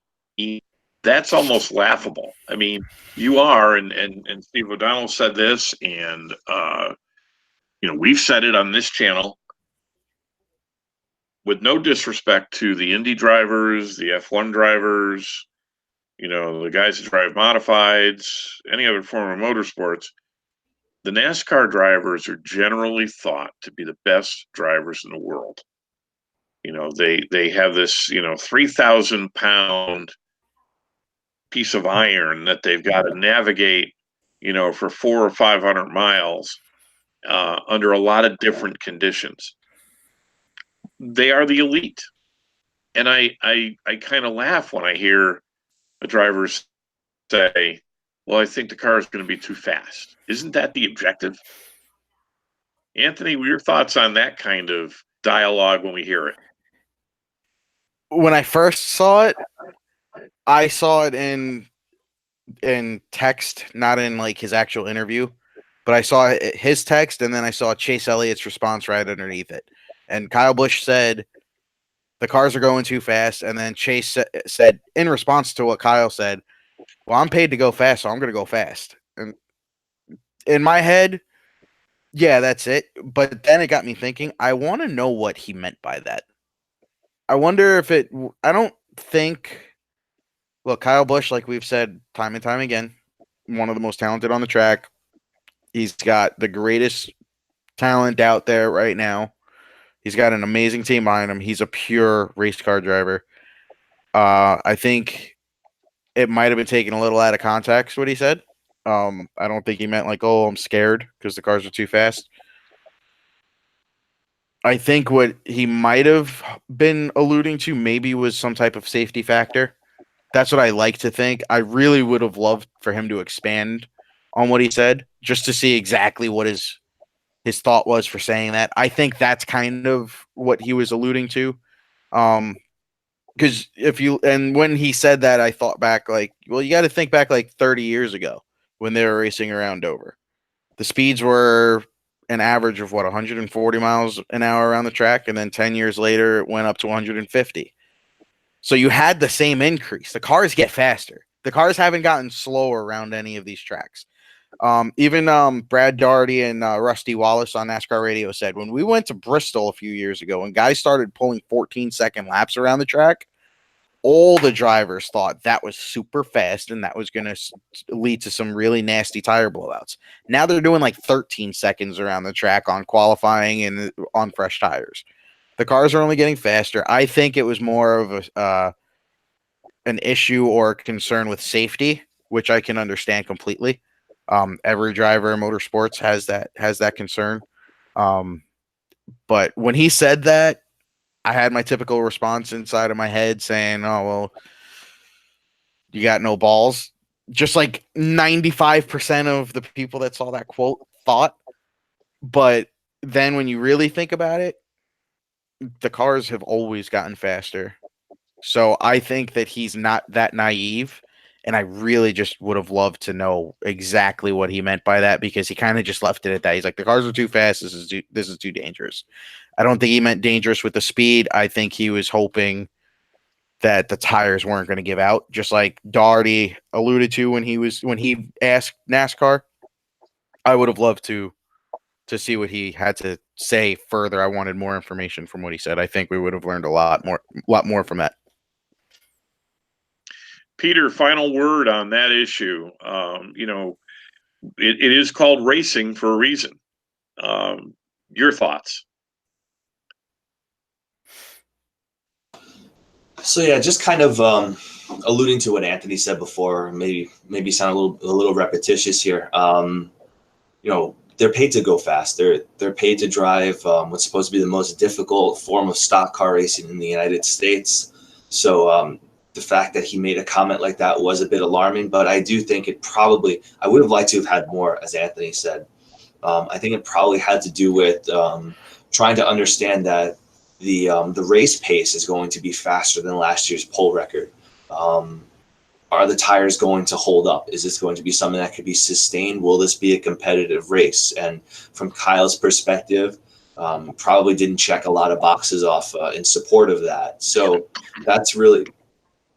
that's almost laughable. I mean, you are, and Steve O'Donnell said this, and you know, we've said it on this channel. With no disrespect to the Indy drivers, the F1 drivers, you know, the guys that drive modifieds, any other form of motorsports, the NASCAR drivers are generally thought to be the best drivers in the world. You know, they have this, you know, 3,000-pound piece of iron that they've got to navigate, you know, for 400 or 500 miles under a lot of different conditions. They are the elite. And I kind of laugh when I hear the drivers say, well, I think the car is going to be too fast. Isn't that the objective? Anthony, your thoughts on that kind of dialogue when we hear it? When I first saw it, I saw it in text, not in like his actual interview, but I saw his text, and then I saw Chase Elliott's response right underneath it. And Kyle Busch said, the cars are going too fast. And then Chase said, in response to what Kyle said, well, I'm paid to go fast, so I'm going to go fast. And in my head, yeah, that's it. But then it got me thinking, I want to know what he meant by that. I wonder if I don't think, look, Kyle Busch, like we've said time and time again, one of the most talented on the track. He's got the greatest talent out there right now. He's got an amazing team behind him. He's a pure race car driver. I think it might have been taken a little out of context what he said. I don't think he meant like, oh, I'm scared because the cars are too fast. I think what he might have been alluding to maybe was some type of safety factor. That's what I like to think. I really would have loved for him to expand on what he said just to see exactly what his thought was for saying that. I think that's kind of what he was alluding to. Because when he said that, I thought back like, well, you got to think back like 30 years ago when they were racing around Dover. The speeds were an average of 140 miles an hour around the track. And then 10 years later, it went up to 150. So you had the same increase. The cars get faster. The cars haven't gotten slower around any of these tracks. Even Brad Daugherty and Rusty Wallace on NASCAR Radio said when we went to Bristol a few years ago and guys started pulling 14-second laps around the track, all the drivers thought that was super fast and that was going to lead to some really nasty tire blowouts. Now they're doing like 13 seconds around the track on qualifying and on fresh tires. The cars are only getting faster. I think it was more of an issue or concern with safety, which I can understand completely. Every driver in motorsports has that concern. But when he said that, I had my typical response inside of my head saying, oh, well, you got no balls. Just like 95% of the people that saw that quote thought. But then when you really think about it, the cars have always gotten faster. So I think that he's not that naive. And I really just would have loved to know exactly what he meant by that, because he kind of just left it at that. He's like, the cars are too fast. This is too dangerous. I don't think he meant dangerous with the speed. I think he was hoping that the tires weren't going to give out, just like Daugherty alluded to when he asked NASCAR. I would have loved to see what he had to say further. I wanted more information from what he said. I think we would have learned a lot more from that. Peter, final word on that issue. It is called racing for a reason. Your thoughts? So yeah, just kind of alluding to what Anthony said before, maybe sound a little repetitious here. They're paid to go fast. They're paid to drive what's supposed to be the most difficult form of stock car racing in the United States. So the fact that he made a comment like that was a bit alarming, but I do think I would have liked to have had more, as Anthony said. I think it probably had to do with trying to understand that the race pace is going to be faster than last year's pole record. are the tires going to hold up? Is this going to be something that could be sustained? Will this be a competitive race? And from Kyle's perspective, probably didn't check a lot of boxes off in support of that. So that's really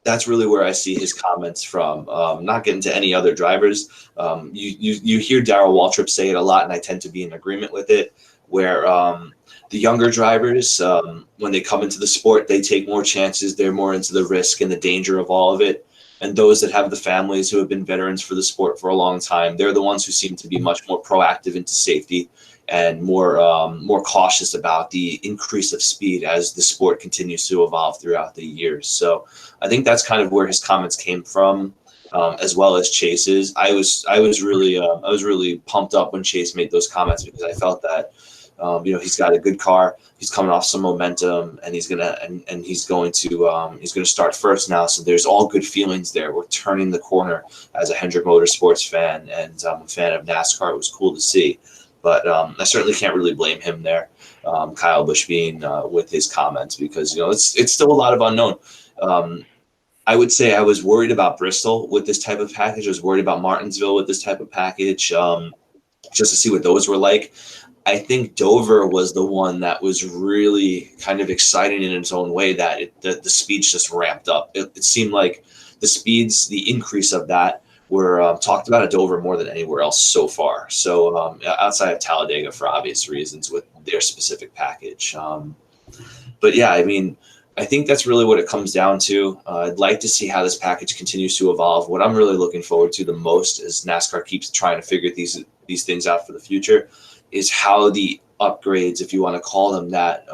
where I see his comments from. Not getting to any other drivers. You hear Darrell Waltrip say it a lot, and I tend to be in agreement with it, where the younger drivers, when they come into the sport, they take more chances. They're more into the risk and the danger of all of it. And those that have the families who have been veterans for the sport for a long time, they're the ones who seem to be much more proactive into safety and more cautious about the increase of speed as the sport continues to evolve throughout the years. So I think that's kind of where his comments came from, as well as Chase's. I was really pumped up when Chase made those comments, because I felt that he's got a good car. He's coming off some momentum, and he's going to start first now. So there's all good feelings there. We're turning the corner as a Hendrick Motorsports fan, and I'm a fan of NASCAR. It was cool to see. But I certainly can't really blame him there, Kyle Busch being with his comments, because it's still a lot of unknown. I would say I was worried about Bristol with this type of package. I was worried about Martinsville with this type of package, just to see what those were like. I think Dover was the one that was really kind of exciting in its own way, that the speeds just ramped up. It seemed like the increase of that were talked about at Dover more than anywhere else so far. So outside of Talladega, for obvious reasons, with their specific package. But yeah, I mean, I think that's really what it comes down to. I'd like to see how this package continues to evolve. What I'm really looking forward to the most, as NASCAR keeps trying to figure these things out for the future, is how the upgrades, if you want to call them that,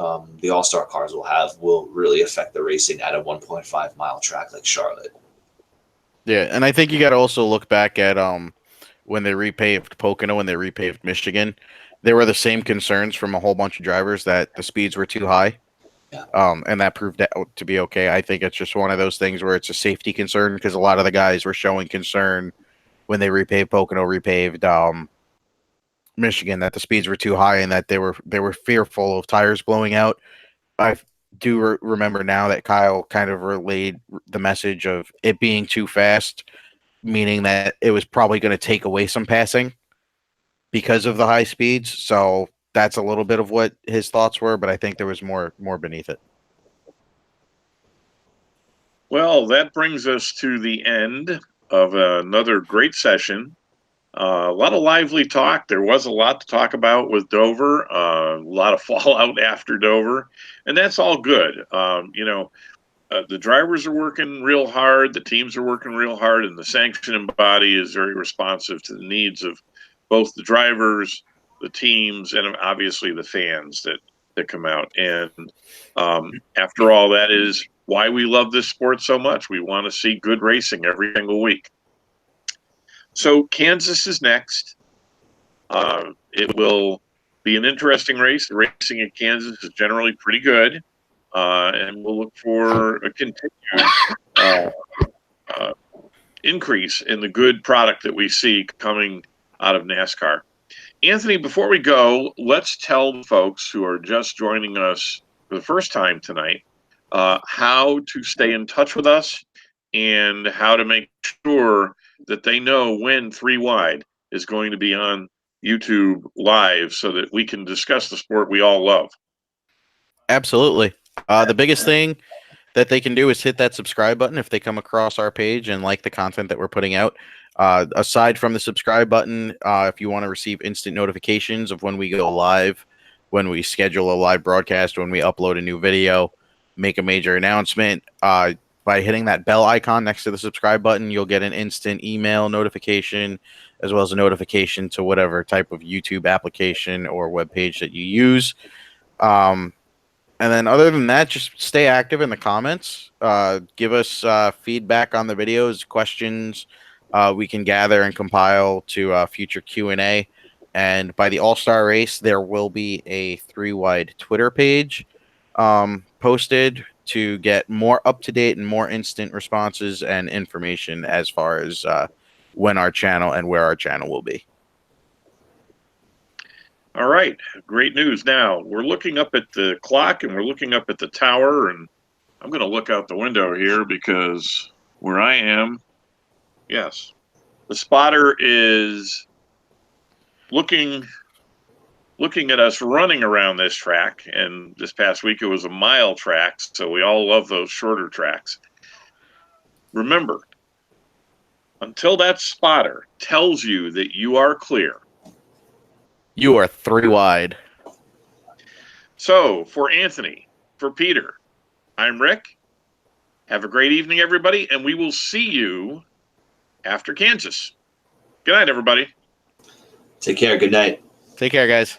the All-Star cars will really affect the racing at a 1.5 mile track like Charlotte. Yeah, and I think you got to also look back at when they repaved Pocono and they repaved Michigan. There were the same concerns from a whole bunch of drivers that the speeds were too high. Yeah. And that proved out to be okay. I think it's just one of those things where it's a safety concern, because a lot of the guys were showing concern when they repaved Pocono, repaved Michigan, that the speeds were too high and that they were fearful of tires blowing out. I do remember now that Kyle kind of relayed the message of it being too fast, meaning that it was probably going to take away some passing because of the high speeds. So that's a little bit of what his thoughts were, but I think there was more beneath it. Well, that brings us to the end of another great session. A lot of lively talk. There was a lot to talk about with Dover, a lot of fallout after Dover, and that's all good. The drivers are working real hard, the teams are working real hard, and the sanctioning body is very responsive to the needs of both the drivers, the teams, and obviously the fans that come out. And after all, that is why we love this sport so much. We want to see good racing every single week. So Kansas is next. It will be an interesting race. The racing in Kansas is generally pretty good, and we'll look for a continued increase in the good product that we see coming out of NASCAR. Anthony, before we go, let's tell the folks who are just joining us for the first time tonight how to stay in touch with us and how to make sure that they know when 3 Wide is going to be on YouTube Live so that we can discuss the sport we all love. Absolutely. The biggest thing that they can do is hit that subscribe button if they come across our page and like the content that we're putting out. Aside from the subscribe button, if you want to receive instant notifications of when we go live, when we schedule a live broadcast, when we upload a new video, make a major announcement, by hitting that bell icon next to the subscribe button, you'll get an instant email notification, as well as a notification to whatever type of YouTube application or web page that you use. And then other than that, just stay active in the comments. Give us feedback on the videos, questions we can gather and compile to future Q&A. And by the All-Star race, there will be a 3 Wide Twitter page posted to get more up-to-date and more instant responses and information as far as when our channel and where our channel will be. All right, great news. Now, we're looking up at the clock and we're looking up at the tower, and I'm going to look out the window here because where I am, Yes. The spotter is looking at us running around this track, and this past week it was a mile track, so we all love those shorter tracks. Remember, until that spotter tells you that you are clear. You are 3 wide. So, for Anthony, for Peter, I'm Rick. Have a great evening, everybody, and we will see you after Kansas. Good night, everybody. Take care. Good night. Take care, guys.